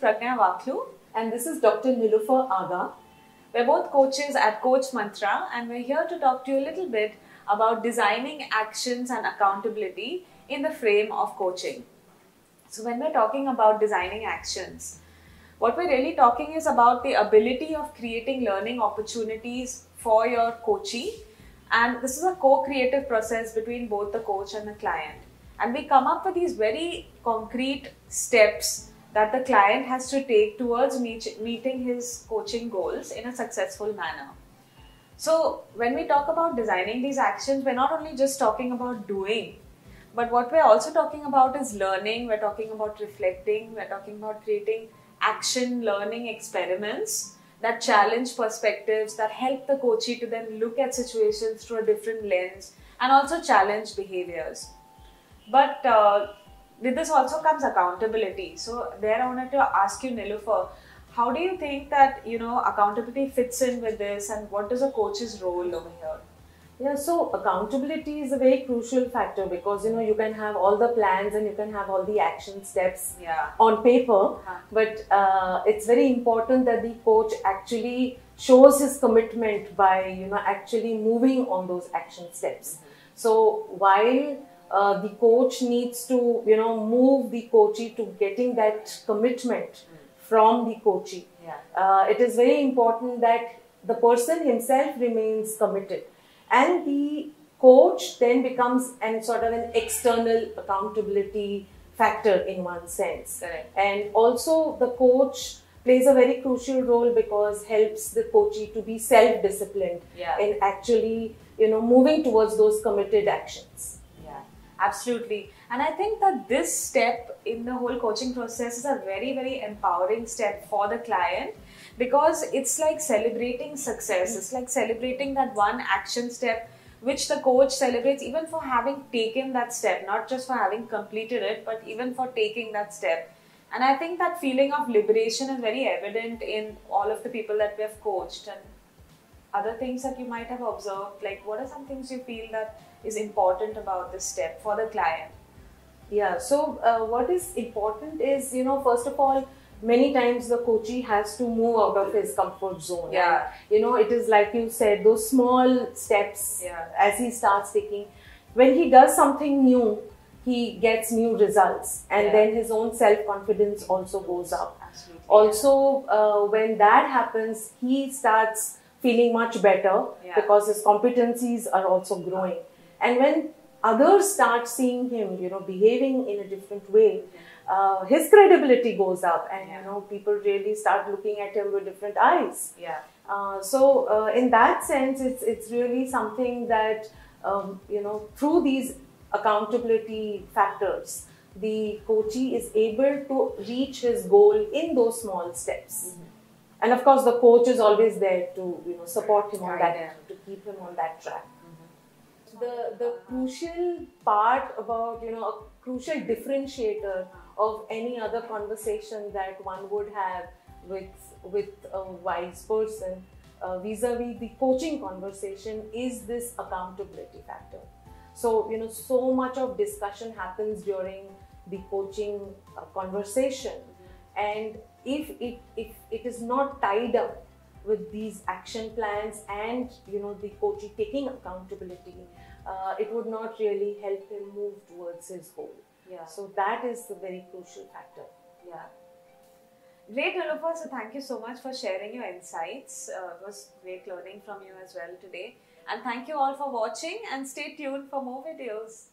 Pragya and this is Dr. Niloufer. We're both coaches at Coach Mantra, and we're here to talk to you a little bit about designing actions and accountability in the frame of coaching. So when we're talking about designing actions, what we're really talking is about the ability of creating learning opportunities for your coachee, and this is a co-creative process between both the coach and the client. And we come up with these very concrete steps that the client has to take towards meeting his coaching goals in a successful manner. So when we talk about designing these actions, we're not only just talking about doing, but what we're also talking about is learning, we're talking about reflecting, we're talking about creating action learning experiments that challenge perspectives, that help the coachee to then look at situations through a different lens and also challenge behaviors. But with this also comes accountability. So there I wanted to ask you, Niloufer, how do you think that accountability fits in with this, and what is a coach's role over here? Yeah, so accountability is a very crucial factor because you can have all the plans and you can have all the action steps on paper, but it's very important that the coach actually shows his commitment by actually moving on those action steps. So while the coach needs to move the coachee to getting that commitment from the coachee, it is very important that the person himself remains committed. And the coach then becomes an external accountability factor in one sense. Correct. And also the coach plays a very crucial role because helps the coachee to be self-disciplined in actually moving towards those committed actions. Yeah, absolutely. And I think that this step in the whole coaching process is a very, very empowering step for the client, because it's like celebrating success. It's like celebrating that one action step which the coach celebrates even for having taken that step, not just for having completed it, but even for taking that step. And I think that feeling of liberation is very evident in all of the people that we have coached. And other things that you might have observed, like what are some things you feel that is important about this step for the client? Yeah, so what is important is, first of all, many times the coachee has to move out of his comfort zone. Yeah. And, it is like you said, those small steps as he starts taking. When he does something new, he gets new results, and then his own self-confidence also goes up. Absolutely. Also, when that happens, he starts feeling much better because his competencies are also growing. And when others start seeing him, behaving in a different way, his credibility goes up, and people really start looking at him with different eyes. So in that sense, it's really something that through these accountability factors, the coachee is able to reach his goal in those small steps. And of course, the coach is always there to support him on that, to keep him on that track. The crucial part about a crucial differentiator of any other conversation that one would have with a wise person vis-a-vis the coaching conversation is this accountability factor. So so much of discussion happens during the coaching conversation, and if it is not tied up with these action plans and the coachee taking accountability, it would not really help him move towards his goal. So that is the very crucial factor. Great, Niloufer. So thank you so much for sharing your insights. It was great learning from you as well today. And thank you all for watching, and stay tuned for more videos.